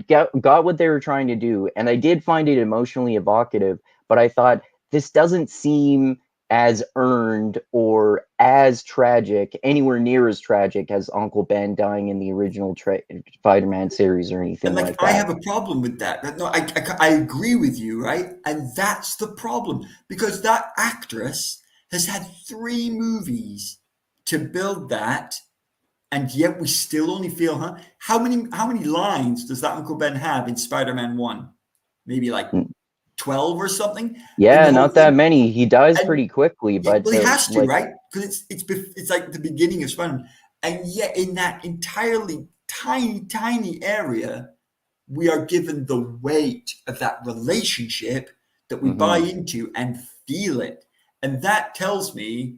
got what they were trying to do, and I did find it emotionally evocative. But I thought this doesn't seem as earned or as tragic, anywhere near as tragic as Uncle Ben dying in the original Spider-Man series or and anything like like I that. have a problem with that. No, I agree with you, right? And that's the problem because that actress has had 3 movies to build that, and yet we still only feel, huh? How many lines does that Uncle Ben have in Spider-Man 1? Maybe like Mm, 12 or something in Yeah, the whole not that thing. many. He dies And pretty quickly, yeah, but well, he has to, like, right? Because it's like the beginning of Spider-Man, and yet in that entirely tiny area, we are given the weight of that relationship that we buy mhm. into and feel it, and that tells me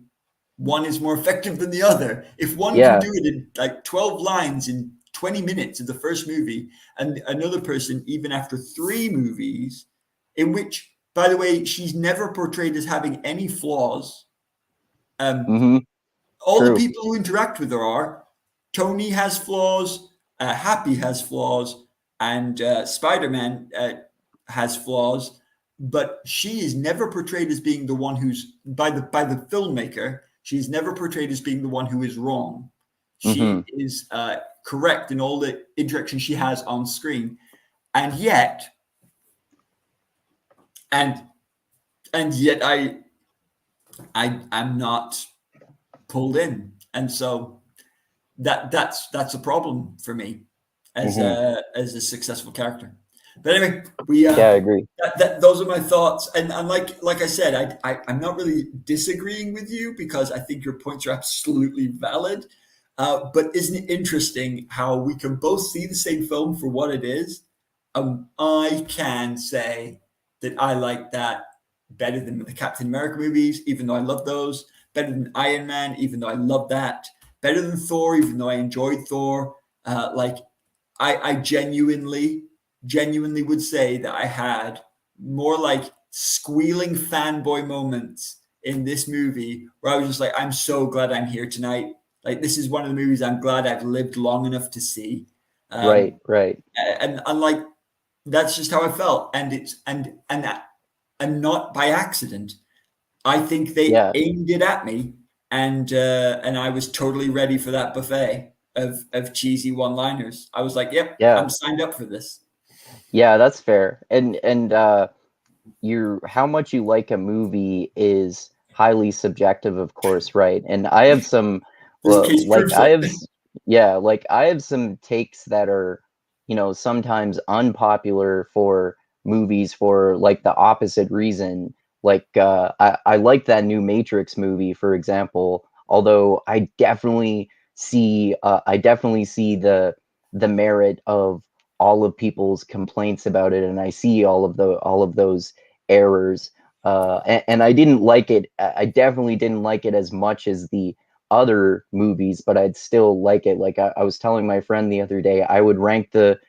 one is more effective than the other. If one can Yeah. do it in like 12 lines in 20 minutes of the first movie, and another person, even after 3 movies, in which, by the way, she's never portrayed as having any flaws. Um, Mhm. all the True. people who interact with her are Tony has flaws, Happy has flaws, and Spider Man has flaws, but she is never portrayed as being the one who's by the filmmaker. She is never portrayed as being the one who is wrong. She Mhm. is correct in all the interactions she has on screen, and yet, and and yet, I'm not pulled in, and so that's a problem for me Mhm. as a successful character. But anyway, we Yeah, I agree. those are my thoughts, and like I said, I'm not really disagreeing with you because I think your points are absolutely valid. But isn't it interesting how we can both see the same film for what it is? I can say that I like that better than the Captain America movies, even though I love those. Better than Iron Man, even though I love that. Better than Thor, even though I enjoyed Thor. Like I genuinely would say that I had more like squealing fanboy moments in this movie where I was just like, I'm so glad I'm here tonight. Like this is one of the movies I'm glad I've lived long enough to see. Right, Um, right. and like that's just how I felt, and it's and not by accident. I think they Yeah, aimed it at me, and I was totally ready for that buffet of cheesy one-liners. I was like, "Yep, yeah. I'm signed up for this." Yeah, that's fair. And your how much you like a movie is highly subjective, of course, right? And I have some This well, case like proves it. yeah, like I have some takes that are, sometimes unpopular for movies for like the opposite reason. Like I like that new Matrix movie, for example, although I definitely see the the merit of all of people's complaints about it, and I see all of those errors. And I didn't like it. I definitely didn't like it as much as the other movies, but I'd still like it. Like I was telling my friend the other day, I would the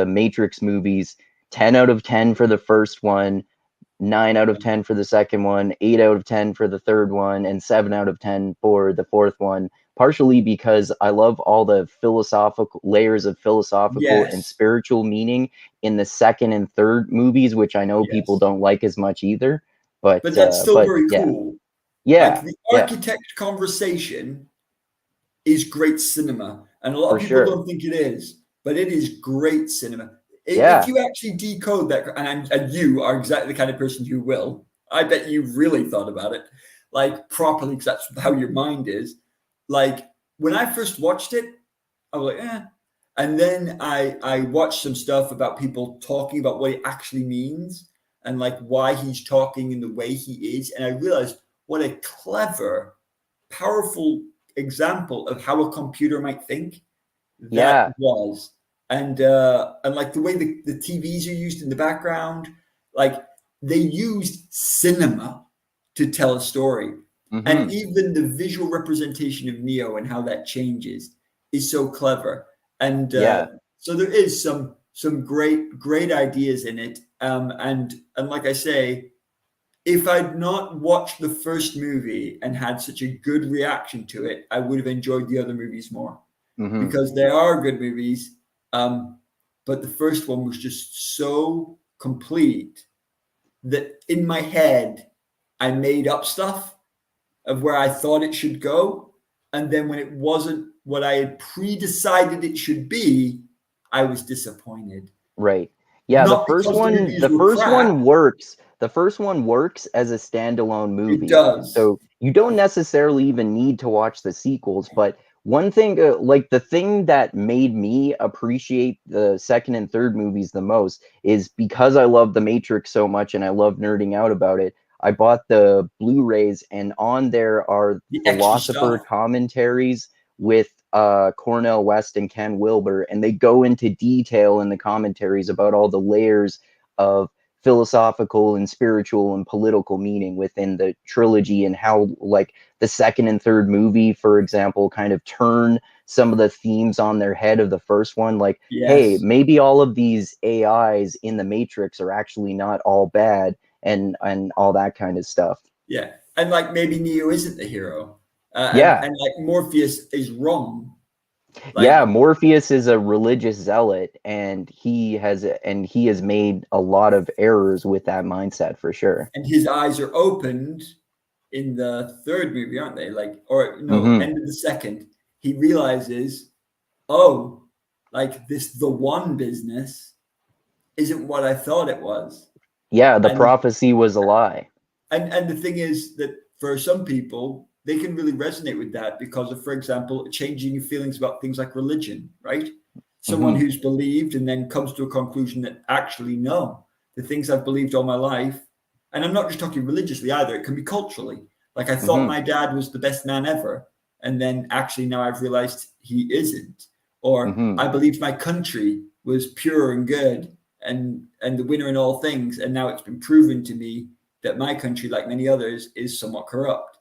Matrix movies 10 out of 10 for the first one, 9 out of 10 for the second one, 8 out of 10 for the third one, and 7 out of 10 for the fourth one. Partially because I love all the philosophical layers of philosophical and Yes, spiritual meaning in the second and third movies, which I know people yes. don't like as much either. But that's still But very yeah, cool. Like yeah, the yeah, architect conversation is great cinema, and a lot for of people sure. don't think it is, but it is great cinema. If Yeah, you actually decode that, and you are exactly the kind of person who will, I bet you really thought about it, like properly, because that's how your mind is. Like when I first watched it, I was like, eh. And then I watched some stuff about people talking about what it actually means and like why he's talking in the way he is, and I realized what a clever, powerful example of how a computer might think that yeah, was. And like the way the TVs are used in the background, like they used cinema to tell a story. And mm-hmm, even the visual representation of Neo and how that changes is so clever. And yeah, so there is some great ideas in it. And like I say, if I'd not watched the first movie and had such a good reaction to it, I would have enjoyed the other movies more mm-hmm, because they are good movies. Um, but the first one was just so complete that in my head, I made up stuff of where I thought it should go. And then when it wasn't what I had pre decided it should be, I was disappointed. right. Yeah, Not because the reviews the were first crap, one works. The first one works as a standalone it movie. does. So you don't necessarily even need to watch the sequels, but one thing like the thing that made me appreciate the second and third movies the most is because I love The Matrix so much and I love nerding out about it. I bought the Blu-rays and on there are The extra philosopher stuff. commentaries with Cornel West and Ken Wilber, and they go into detail in the commentaries about all the layers of philosophical and spiritual and political meaning within the trilogy and how like the second and third movie, for example, kind of turn some of the themes on their head of the first one. Like, hey, Yes. maybe all of these AIs in the Matrix are actually not all bad and all that kind of stuff. Yeah. And like maybe Neo isn't the hero. Yeah, And like Morpheus is wrong. yeah, Like, Morpheus is a religious zealot and he has made a lot of errors with that mindset for sure. and his eyes are opened in the third movie, aren't they? Like, or no, Hmm. end of the second. He realizes, oh, like this, the one business isn't what I thought it was. Yeah, the And prophecy was a lie. and the thing is that for some people, they can really resonate with that because of, for example, changing your feelings about things like religion, right? Someone Hmm. who's believed and then comes to a conclusion that actually, no, the things I've believed all my life, and I'm not just talking religiously either, it can be culturally. Like I thought Hmm. my dad was the best man ever, and then actually now I've realized he isn't. Or Hmm. I believed my country was pure and good and the winner in all things, and now it's been proven to me that my country, like many others, is somewhat corrupt.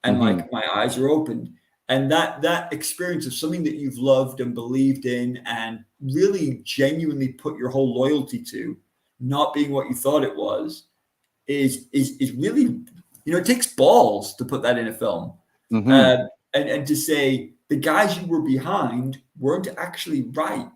And Hmm. like my eyes are opened. And that experience of something that you've loved and believed in and really genuinely put your whole loyalty to, not being what you thought it was, is really, it takes balls to put that in a film. Hmm. Uh, and to say the guys you were behind weren't actually right.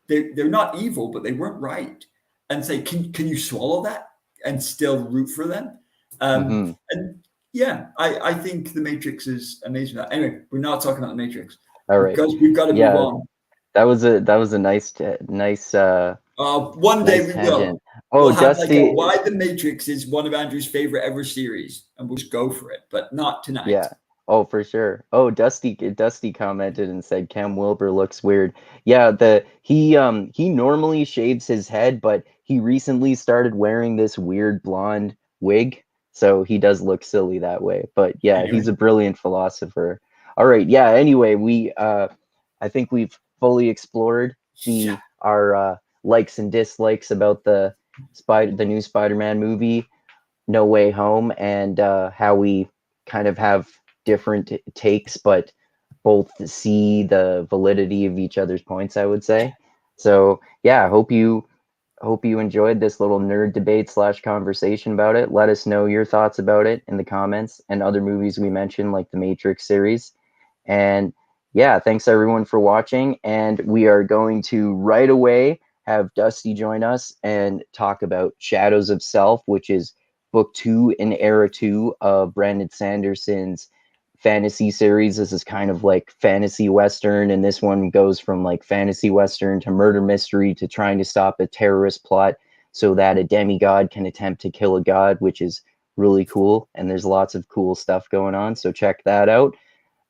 They're not evil, but they weren't right. And say, can you swallow that and still root for them? Hmm. And yeah, I think the Matrix is amazing. Anyway, we're not talking about the Matrix All right. because we've got to move Yeah, on. that was a One day nice we will. tangent. Oh, We'll have like a Dusty, why the Matrix is one of Andrew's favorite ever series, and we'll just go for it, but not tonight. yeah. Oh, for sure. Oh, Dusty commented and said Cam Wilber looks weird. Yeah, the he normally shaves his head, but he recently started wearing this weird blonde wig, so he does look silly that way. But yeah, he's Anyway, a brilliant philosopher. All right, yeah, anyway, I think we've fully explored Yeah. the our likes and dislikes about the new Spider-Man movie, No Way Home, and how we kind of have different takes, but both see the validity of each other's points, I would say. So yeah, I hope you enjoyed this little nerd debate slash conversation about it. Let us know your thoughts about it in the comments and other movies we mentioned, like the Matrix series. And yeah, thanks everyone for watching. And we are going to right away have Dusty join us and talk about Shadows of Self, which is book 2 in era 2 of Brandon Sanderson's fantasy series. This is kind of like fantasy western, and this one goes from like fantasy western to murder mystery to trying to stop a terrorist plot so that a demigod can attempt to kill a god, which is really cool. And there's lots of cool stuff going on. So check that out.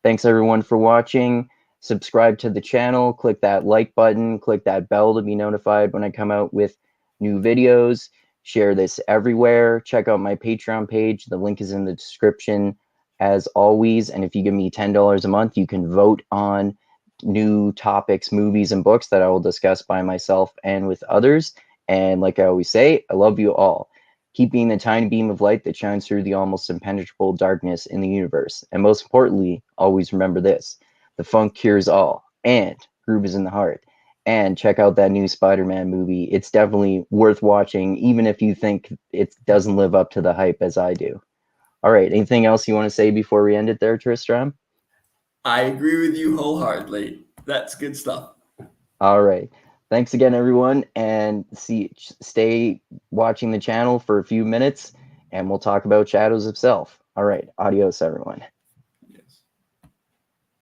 Thanks everyone for watching. Subscribe to the channel, click that like button, click that bell to be notified when I come out with new videos. Share this everywhere. Check out my Patreon page. The link is in the description as always. And if you give me $10 a month, you can vote on new topics, movies, and books that I will discuss by myself and with others. And like I always say, I love you all. Keep being the tiny beam of light that shines through the almost impenetrable darkness in the universe. And most importantly, always remember this: the funk cures all, and groove is in the heart. And check out that new Spider-Man movie. It's definitely worth watching, even if you think it doesn't live up to the hype as I do. All right, anything else you want to say before we end it there, Tristram? I agree with you wholeheartedly. That's good stuff. All right. Thanks again, everyone, and stay watching the channel for a few minutes, and we'll talk about Shadows of Self. All right, adios, everyone.